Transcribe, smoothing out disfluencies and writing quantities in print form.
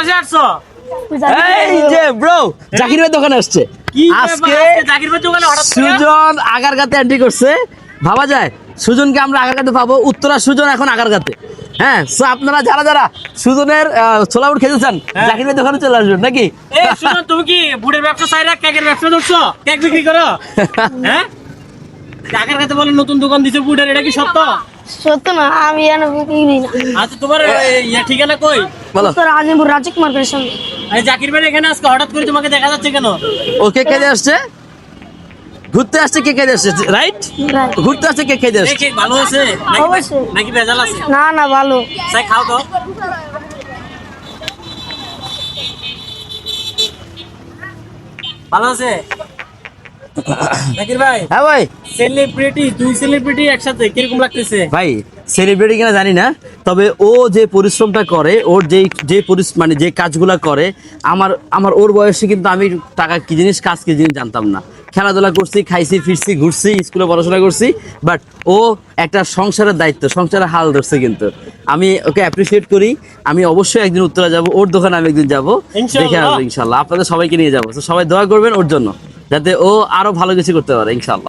কাছে আসছো? এই যে ব্রো জাকির ভাই দোকানে আসছে কি আজকে জাকির ভাই দোকানে হঠাৎ করে? সুজন আগারগাতে এন্ট্রি করছে ভাবা যায় সুজনকে আমরা আগারগাতে পাবো উত্তরা সুজন এখন আগারগাতে হ্যাঁ সো আপনারা যারা যারা সুজনের ছোলাবুট খেতে চান জাকির ভাই দোকানে চলে আসবেন নাকি এই শুনো, তুমি কি বুড়ের ব্যবসা চাইরা কেকের ব্যবসা ধরছো? কেক বিক্রি করো? হ্যাঁ, কাকের কাছে বলে নতুন দোকান দিছে বুড়ের, এটা কি সত্য? সত্য না, আমি এনে বিক্রি না। আচ্ছা, তোমার ঠিকানা কই? বলো উত্তর আজিমপুর রাজিক মার্কেটের সামনে। এই জাকির ভাই এখানে আজকে হঠাৎ করে তোমাকে দেখা যাচ্ছে কেন? ও কে খেতে আসছে ঘুরতে আসছে কে খেতে আসছে রাইট Right. ঘুরতে আসছে কে খেতে এই আসছে কেক ভালো আছে অবশ্যই। নাকি ভেজাল আছে? না না, ভালো। তাই খাও তো। ভালো আছে জাকির ভাই? হ্যাঁ ভাই সেলিব্রিটি, দুই সেলিব্রিটি একসাথে কিরকম লাগতেছে? ভাই সেলিব্রিটি কিনা জানি না তবে ও যে পরিশ্রমটা করে ওর যে মানে যে কাজগুলা করে আমার ওর বয়সে কিন্তু আমি টাকা কি জিনিস কাজ কি জিনিস জানতাম না খেলাধুলা করছি খাইছি ফিরছি ঘুরছি স্কুলে পড়াশোনা করছি বাট ও একটা সংসারের দায়িত্ব সংসারের হাল ধরছে কিন্তু আমি ওকে অ্যাপ্রিসিয়েট করি আমি অবশ্যই একদিন উত্তরা যাব ওর দোকানে আমি একদিন যাবো ইনশাআল্লাহ। দেখে আসবো ইনশাল্লাহ আপনাদের সবাইকে নিয়ে যাবো তো সবাই দোয়া করবেন ওর জন্য যাতে ও আরো ভালো কিছু করতে পারে ইনশাল্লাহ